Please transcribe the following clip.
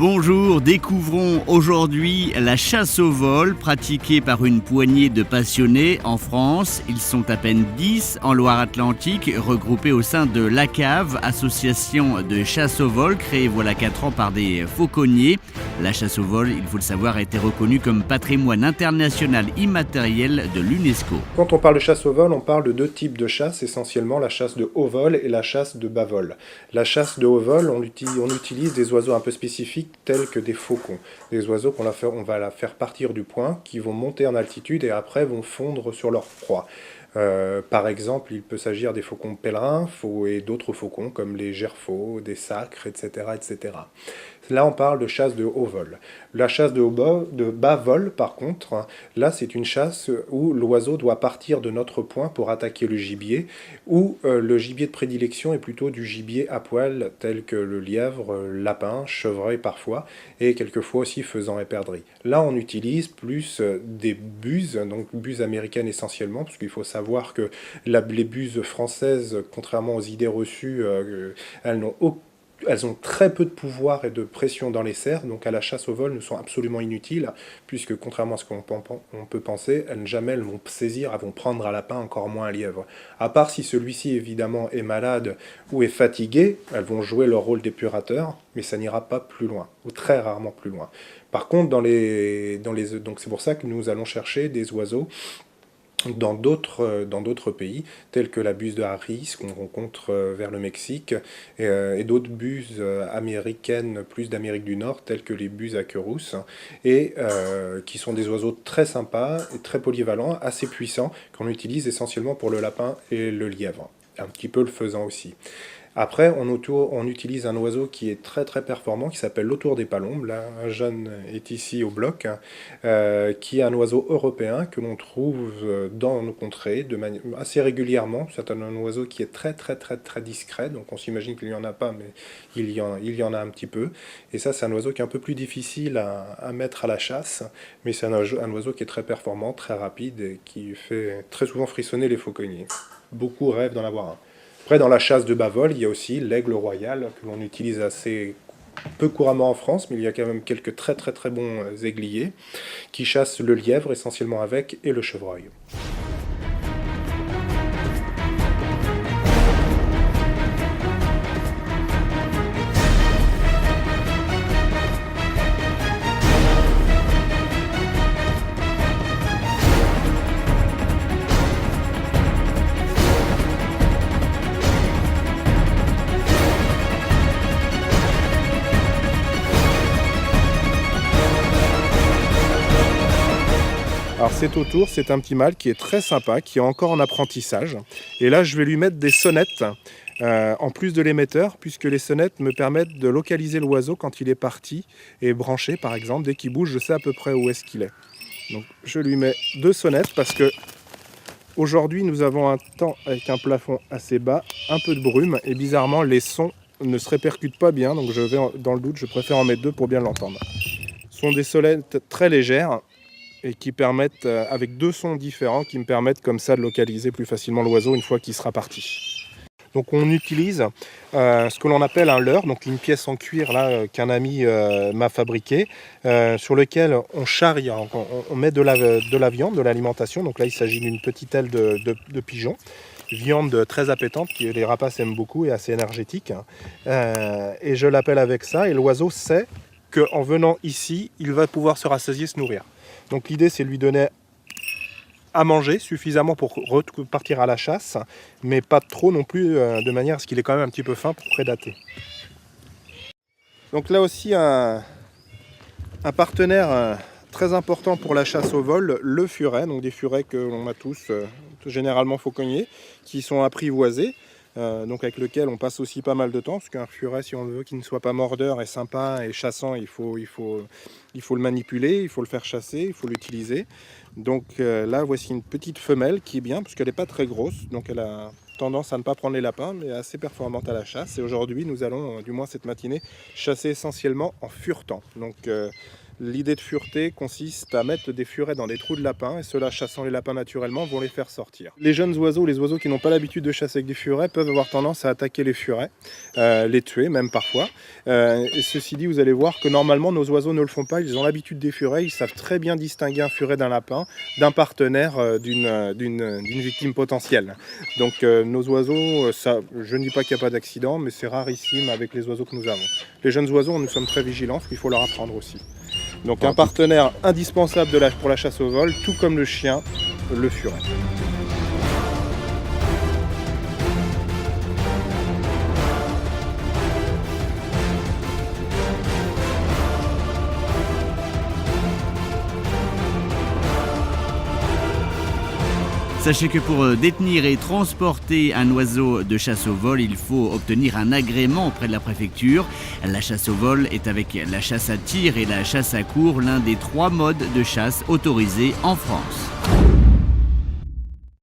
Bonjour, découvrons aujourd'hui la chasse au vol pratiquée par une poignée de passionnés en France. Ils sont à peine 10 en Loire-Atlantique, regroupés au sein de l'ACAV, association de chasse au vol créée voilà 4 ans par des fauconniers. La chasse au vol, il faut le savoir, a été reconnue comme patrimoine international immatériel de l'UNESCO. Quand on parle de chasse au vol, on parle de deux types de chasse, essentiellement la chasse de haut vol et la chasse de bas vol. La chasse de haut vol, on utilise des oiseaux un peu spécifiques tels que des faucons. Des oiseaux on va la faire partir du point, qui vont monter en altitude et après vont fondre sur leur proie. Par exemple, il peut s'agir des faucons pèlerins et d'autres faucons comme les gerfauts, des sacres, etc., etc. Là, on parle de chasse de haut vol. La chasse de bas vol, par contre, là, c'est une chasse où l'oiseau doit partir de notre point pour attaquer le gibier, où le gibier de prédilection est plutôt du gibier à poil, tel que le lièvre, lapin, chevreuil parfois, et quelquefois aussi faisan et perdrix. Là, on utilise plus des buses, donc buses américaines essentiellement, parce qu'il faut savoir que les buses françaises, contrairement aux idées reçues, elles ont très peu de pouvoir et de pression dans les cerfs, donc à la chasse au vol ne sont absolument inutiles, puisque contrairement à ce qu'on peut penser, elles vont saisir, elles vont prendre un lapin, encore moins un lièvre. À part si celui-ci évidemment est malade ou est fatigué, elles vont jouer leur rôle d'épurateur, mais ça n'ira pas plus loin, ou très rarement plus loin. Par contre, donc c'est pour ça que nous allons chercher des oiseaux dans d'autres pays, tels que la buse de Harris, qu'on rencontre vers le Mexique, et d'autres buses américaines, plus d'Amérique du Nord, telles que les buses à queue rousse, et qui sont des oiseaux très sympas et très polyvalents, assez puissants, qu'on utilise essentiellement pour le lapin et le lièvre, un petit peu le faisan aussi. Après, on utilise un oiseau qui est très très performant, qui s'appelle l'autour des palombes. Là, un jeune est ici au bloc, qui est un oiseau européen que l'on trouve dans nos contrées assez régulièrement. C'est un oiseau qui est très très très très discret, donc on s'imagine qu'il n'y en a pas, mais il y en a un petit peu. Et ça, c'est un oiseau qui est un peu plus difficile à mettre à la chasse, mais c'est un oiseau qui est très performant, très rapide et qui fait très souvent frissonner les fauconniers. Beaucoup rêvent d'en avoir un. Après, dans la chasse de bas vol, il y a aussi l'aigle royal, que l'on utilise assez peu couramment en France, mais il y a quand même quelques très très très bons aigliers, qui chassent le lièvre essentiellement avec, et le chevreuil. Alors cet autour, c'est un petit mâle qui est très sympa, qui est encore en apprentissage. Et là, je vais lui mettre des sonnettes, en plus de l'émetteur, puisque les sonnettes me permettent de localiser l'oiseau quand il est parti et branché, par exemple. Dès qu'il bouge, je sais à peu près où est-ce qu'il est. Donc je lui mets 2 sonnettes parce que aujourd'hui, nous avons un temps avec un plafond assez bas, un peu de brume, et bizarrement, les sons ne se répercutent pas bien. Donc dans le doute, je préfère en mettre 2 pour bien l'entendre. Ce sont des sonnettes très légères, et qui permettent, avec 2 sons différents, qui me permettent comme ça de localiser plus facilement l'oiseau une fois qu'il sera parti. Donc on utilise ce que l'on appelle un leurre, donc une pièce en cuir là qu'un ami m'a fabriqué, sur lequel on charrie, on met de la viande, de l'alimentation. Donc là il s'agit d'une petite aile de pigeon, viande très appétante que les rapaces aiment beaucoup et assez énergétique. Et je l'appelle avec ça, et l'oiseau sait qu'en venant ici, il va pouvoir se rassasier, se nourrir. Donc l'idée, c'est de lui donner à manger suffisamment pour repartir à la chasse, mais pas trop non plus, de manière à ce qu'il ait quand même un petit peu faim pour prédater. Donc là aussi, un partenaire très important pour la chasse au vol, le furet, donc des furets que l'on a tous, généralement fauconniers, qui sont apprivoisés. Donc avec lequel on passe aussi pas mal de temps, parce qu'un furet, si on veut qu'il ne soit pas mordeur et sympa et chassant, il faut le manipuler, il faut le faire chasser, il faut l'utiliser. Donc là, voici une petite femelle qui est bien, parce qu'elle n'est pas très grosse, donc elle a tendance à ne pas prendre les lapins, mais assez performante à la chasse. Et aujourd'hui, nous allons, du moins cette matinée, chasser essentiellement en furetant. Donc L'idée de fureté consiste à mettre des furets dans des trous de lapins et ceux-là, chassant les lapins naturellement, vont les faire sortir. Les jeunes oiseaux, les oiseaux qui n'ont pas l'habitude de chasser avec des furets, peuvent avoir tendance à attaquer les furets, les tuer même parfois. Et ceci dit, vous allez voir que normalement nos oiseaux ne le font pas, ils ont l'habitude des furets, ils savent très bien distinguer un furet d'un lapin, d'un partenaire, d'une victime potentielle. Donc nos oiseaux, ça, je ne dis pas qu'il n'y a pas d'accident, mais c'est rarissime avec les oiseaux que nous avons. Les jeunes oiseaux, nous sommes très vigilants, parce qu'il faut leur apprendre aussi. Donc un partenaire indispensable pour la chasse au vol, tout comme le chien, le furet. Sachez que pour détenir et transporter un oiseau de chasse au vol, il faut obtenir un agrément auprès de la préfecture. La chasse au vol est avec la chasse à tir et la chasse à courre l'un des 3 modes de chasse autorisés en France.